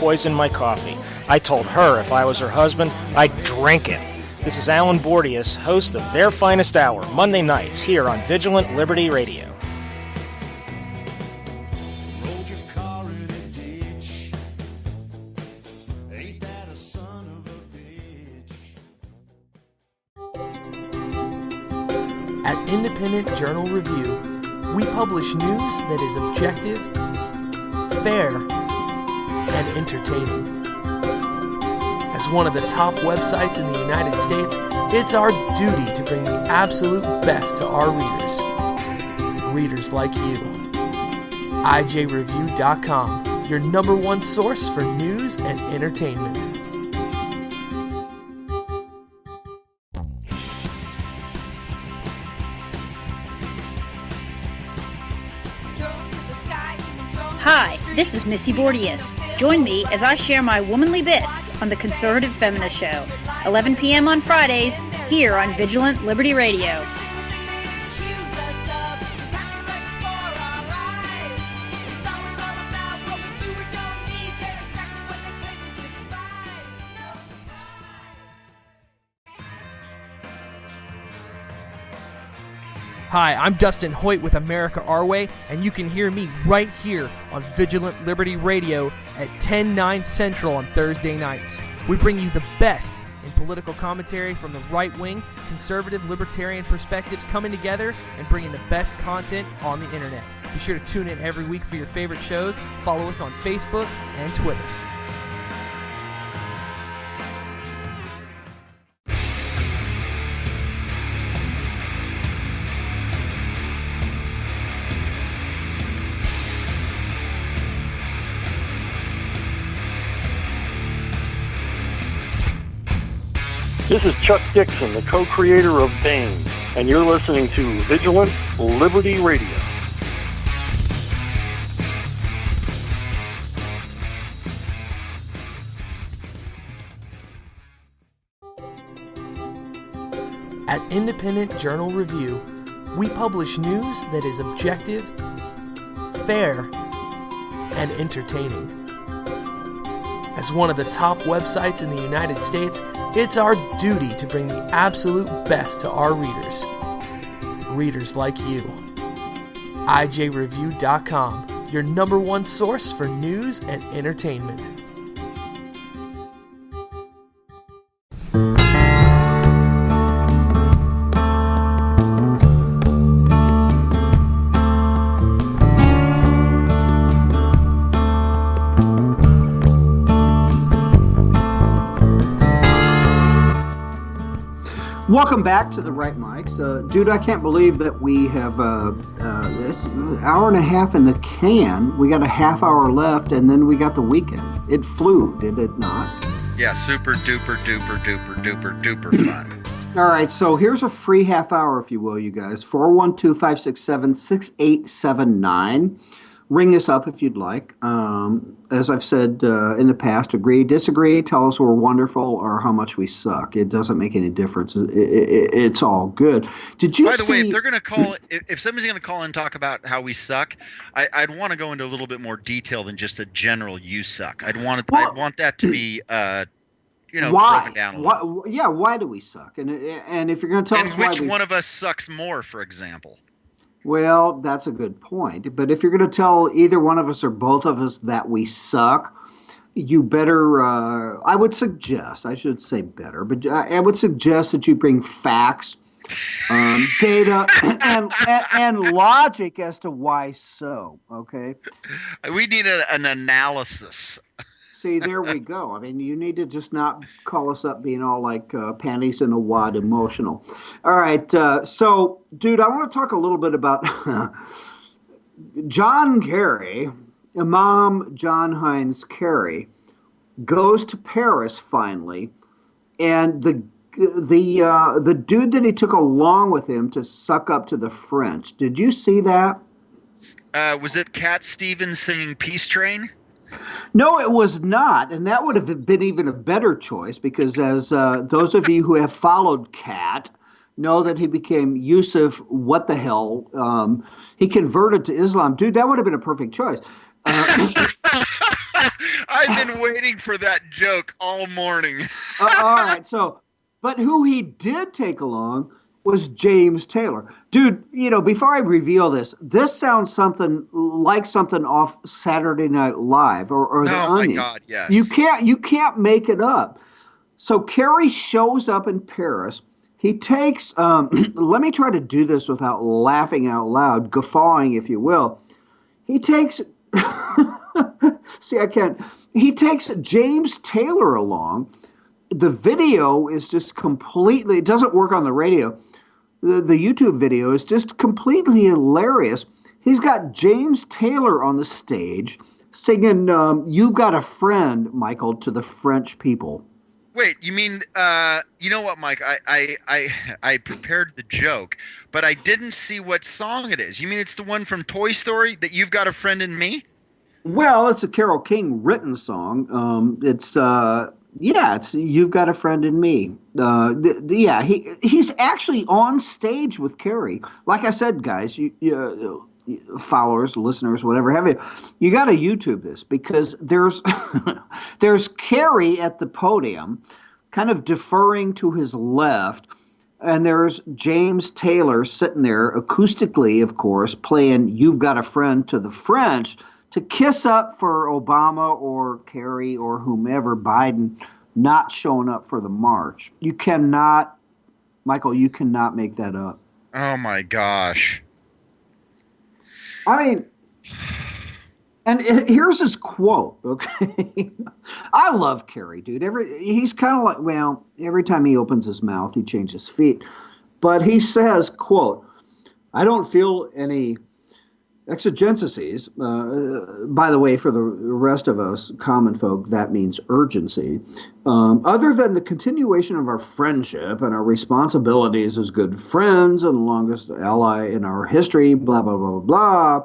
poison my coffee. I told her if I was her husband, I'd drink it. This is Alan Bordius, host of Their Finest Hour, Monday nights here on Vigilant Liberty Radio. At Independent Journal Review, we publish news that is objective, fair, and entertaining. As one of the top websites in the United States, it's our duty to bring the absolute best to our readers. Readers like you. IJReview.com, your number one source for news and entertainment. Hi, this is Missy Bordius. Join me as I share my womanly bits on the Conservative Feminist Show, 11 p.m. on Fridays, here on Vigilant Liberty Radio. Hi, I'm Dustin Hoyt with America Our Way, and you can hear me right here on Vigilant Liberty Radio at 10/9 Central on Thursday nights. We bring you the best in political commentary from the right-wing, conservative, libertarian perspectives coming together and bringing the best content on the internet. Be sure to tune in every week for your favorite shows. Follow us on Facebook and Twitter. This is Chuck Dixon, the co-creator of Bane, and you're listening to Vigilant Liberty Radio. At Independent Journal Review, we publish news that is objective, fair, and entertaining. As one of the top websites in the United States, it's our duty to bring the absolute best to our readers. Readers like you. IJReview.com, your number one source for news and entertainment. Welcome back to the Right Mics. Dude, I can't believe that we have it's an hour and a half in the can. We got a half hour left, and then we got the weekend. It flew, did it not? Yeah, super duper duper duper duper duper fun. All right, so here's a free half hour, if you will, you guys. 412-567-6879. Ring us up if you'd like. As I've said in the past, agree, disagree, tell us we're wonderful or how much we suck. It doesn't make any difference. It's all good. Did you By the way, if they're going to call, if somebody's going to call and talk about how we suck, I'd want to go into a little bit more detail than just a general "you suck." I'd want that to be, why? broken down a little. Why do we suck? And if you're going to tell us which one of us sucks more, for example. Well, that's a good point. But if you're going to tell either one of us or both of us that we suck, you better, I would suggest that you bring facts, data, and logic as to why so, okay? We need an analysis. See, there we go. I mean, you need to just not call us up being all like panties in a wad emotional. All right. So, dude, I want to talk a little bit about John Kerry, Imam John Heinz Kerry, goes to Paris finally, and the dude that he took along with him to suck up to the French. Did you see that? Was it Cat Stevens singing Peace Train? No, it was not, and that would have been even a better choice because as those of you who have followed Cat know that he became Yusuf, what the hell, he converted to Islam. Dude, that would have been a perfect choice. I've been waiting waiting for that joke all morning. All right, but who he did take along was James Taylor. Dude, before I reveal this sounds something off Saturday Night Live or The Oh my Onion. God, yes. You can't make it up. So Carrie shows up in Paris. He takes, let me try to do this without laughing out loud, guffawing, if you will. He takes, see, I can't. He takes James Taylor along. The video is just completely, it doesn't work on the radio. The YouTube video is just completely hilarious. He's got James Taylor on the stage singing You've Got a Friend, Michael, to the French people. Wait, you mean you know what, Mike? I prepared the joke, but I didn't see what song it is. You mean it's the one from Toy Story that You've Got a Friend in Me? Well, it's a Carole King written song. It's You've Got a Friend in Me. He's actually on stage with Carrie. Like I said, guys, you followers, listeners, whatever have you, you got to YouTube this because there's there's Carrie at the podium, kind of deferring to his left, and there's James Taylor sitting there acoustically, of course, playing "You've Got a Friend" to the French to kiss up for Obama or Kerry or whomever, Biden, not showing up for the march. You cannot, Michael, you cannot make that up. Oh my gosh. I mean, and here's his quote, okay? I love Kerry, dude. He's kind of like, well, every time he opens his mouth, he changes feet. But he says, quote, I don't feel any exigencies. By the way, for the rest of us common folk, that means urgency. Other than the continuation of our friendship and our responsibilities as good friends and longest ally in our history, blah, blah, blah, blah, blah.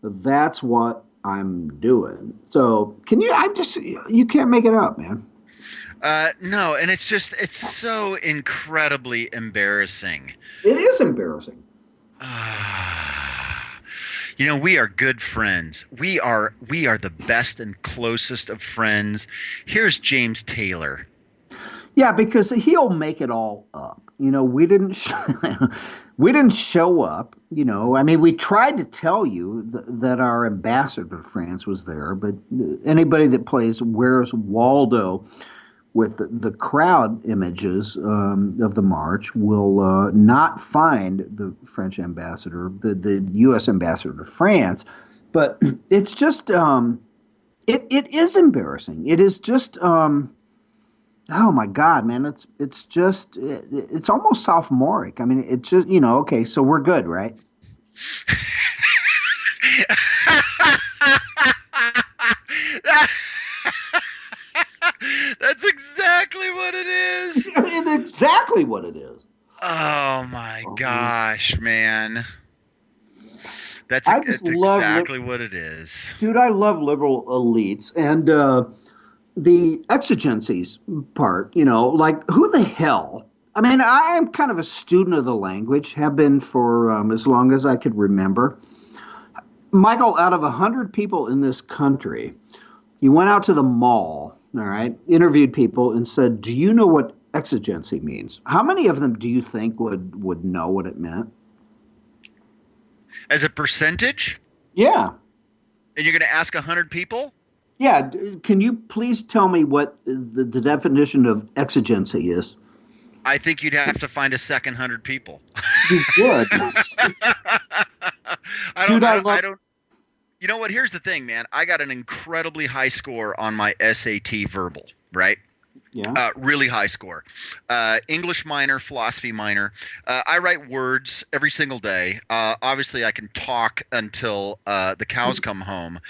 That's what I'm doing. So you can't make it up, man. No, and it's so incredibly embarrassing. It is embarrassing. We are good friends. We are the best and closest of friends. Here's James Taylor. Yeah, because he'll make it all up. We didn't we didn't show up. I mean, we tried to tell you that our ambassador to France was there, but anybody that plays Where's Waldo with the crowd images of the march will not find the French ambassador, the U.S. ambassador to France. But it's just, it is embarrassing. It is just, oh my God, man! It's just, it's almost sophomoric. I mean, it's just, okay, so we're good, right? That's exactly what it is. I mean, exactly what it is. Oh my gosh, man. That's exactly what it is. Dude, I love liberal elites. And the exigencies part, like who the hell? I mean, I am kind of a student of the language, have been for as long as I could remember. Michael, out of 100 people in this country, you went out to the mall, all right, interviewed people and said, do you know what exigency means? How many of them do you think would know what it meant? As a percentage? Yeah. And you're going to ask 100 people? Yeah. Can you please tell me what the definition of exigency is? I think you'd have to find a second 100 people. You would. I don't. You know what? Here's the thing, man. I got an incredibly high score on my SAT verbal, right? Yeah. Really high score. English minor, philosophy minor. I write words every single day. Obviously, I can talk until the cows come home.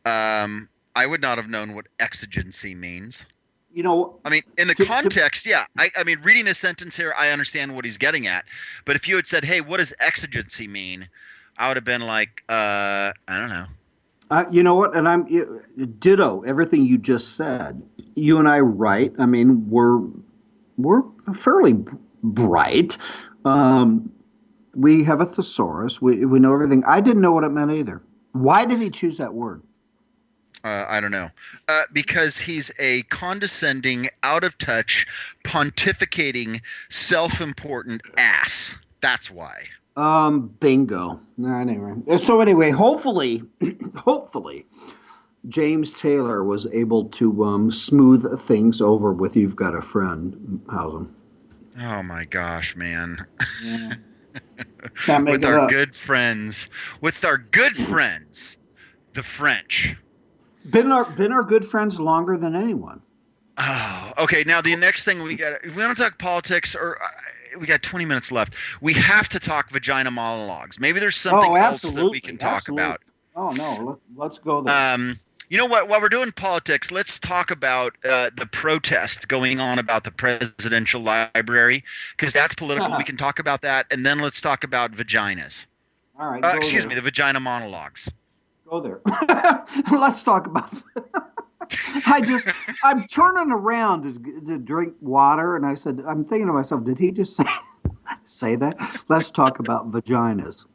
I would not have known what exigency means. I mean, in the context, yeah. I mean, reading this sentence here, I understand what he's getting at. But if you had said, hey, what does exigency mean? I would have been like, I don't know. You know what? And I'm ditto everything you just said. You and I write. I mean, we're fairly bright. We have a thesaurus. We know everything. I didn't know what it meant either. Why did he choose that word? I don't know. Because he's a condescending, out of touch, pontificating, self-important ass. That's why. Bingo. Anyway, so anyway, hopefully, hopefully, James Taylor was able to smooth things over with "You've Got a Friend." How's Oh my gosh, man. Yeah. Can't make With it our up. good friends. With our good friends, the French. Been our good friends longer than anyone. Oh, okay. Now the next thing we got, we want to talk politics, or we got 20 minutes left. We have to talk vagina monologues. Maybe there's something else that we can talk about. Oh no, let's go there. You know what? While we're doing politics, let's talk about the protest going on about the presidential library, because that's political. We can talk about that, and then let's talk about vaginas. All right. Excuse me, the vagina monologues. Go there. Let's talk about. I'm turning around to drink water, and I said, I'm thinking to myself, did he just say that? Let's talk about vaginas.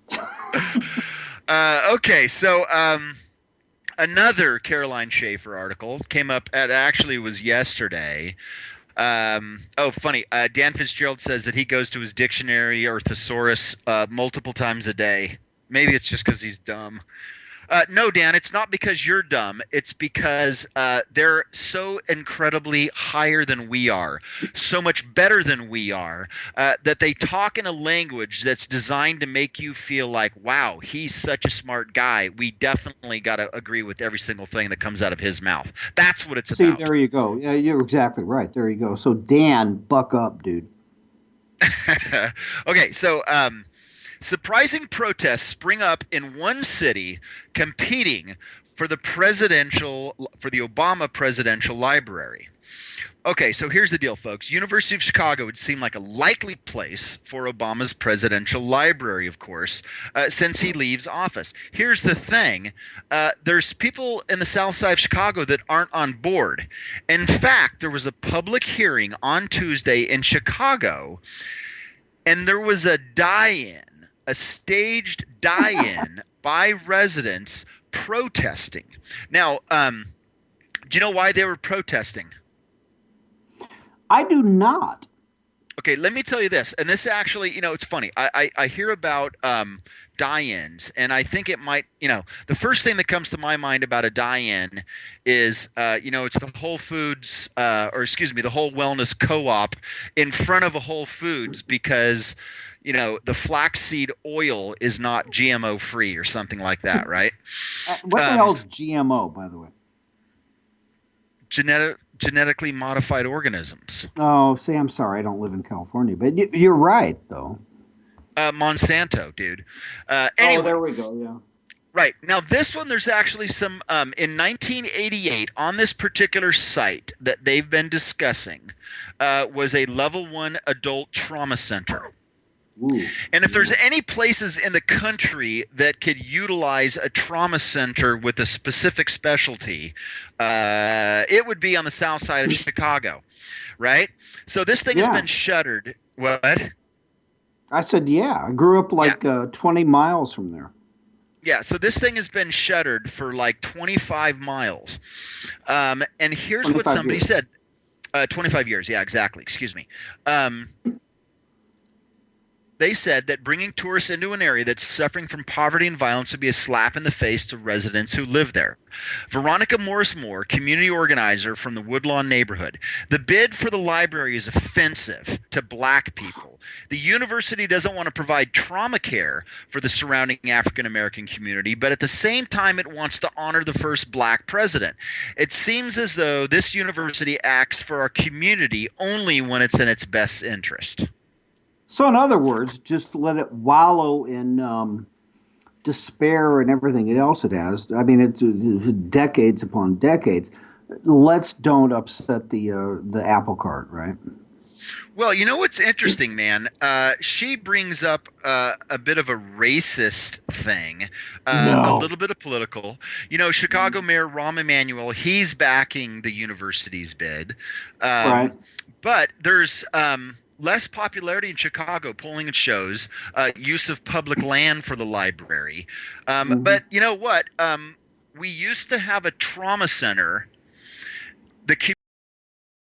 Okay, so another Caroline Schaefer article came up. It actually was yesterday. Funny. Dan Fitzgerald says that he goes to his dictionary or thesaurus multiple times a day. Maybe it's just because he's dumb. No, Dan, it's not because you're dumb. It's because they're so incredibly higher than we are, so much better than we are, that they talk in a language that's designed to make you feel like, wow, he's such a smart guy. We definitely got to agree with every single thing that comes out of his mouth. That's what it's about. See, there you go. Yeah, you're exactly right. There you go. So, Dan, buck up, dude. Okay, so surprising protests spring up in one city competing for the Obama Presidential Library. Okay, so here's the deal, folks. University of Chicago would seem like a likely place for Obama's presidential library, of course, since he leaves office. Here's the thing. There's people in the south side of Chicago that aren't on board. In fact, there was a public hearing on Tuesday in Chicago, and there was a staged die-in by residents protesting. Now, do you know why they were protesting? I do not. Okay, let me tell you this. And this actually, it's funny. I hear about die-ins, and I think it might, the first thing that comes to my mind about a die-in is, it's the Whole Foods, the Whole Wellness Co-op in front of a Whole Foods because the flaxseed oil is not GMO free or something like that, right? What the hell is GMO, by the way? Genetically modified organisms. Oh, see, I'm sorry, I don't live in California, but you're right, though. Monsanto, dude. Anyway, there we go, yeah. Right. Now, this one, there's actually some, in 1988, on this particular site that they've been discussing, was a level 1 adult trauma center. Ooh. And if there's any places in the country that could utilize a trauma center with a specific specialty, it would be on the south side of Chicago, right? So this thing has been shuttered. What? I said, yeah. I grew up 20 miles from there. Yeah, so this thing has been shuttered for like 25 miles. And here's what somebody said. 25 years, yeah, exactly. Excuse me. They said that bringing tourists into an area that's suffering from poverty and violence would be a slap in the face to residents who live there. Veronica Morris-Moore, community organizer from the Woodlawn neighborhood. The bid for the library is offensive to black people. The university doesn't want to provide trauma care for the surrounding African American community, but at the same time it wants to honor the first black president. It seems as though this university acts for our community only when it's in its best interest. So, in other words, just let it wallow in despair and everything else it has. I mean, it's decades upon decades. Let's don't upset the apple cart, right? Well, you know what's interesting, man? She brings up a bit of a racist thing, a little bit of political. Chicago Mayor Rahm Emanuel, he's backing the university's bid. Right. But there's less popularity in Chicago. Polling shows use of public land for the library. But you know what? we used to have a trauma center. The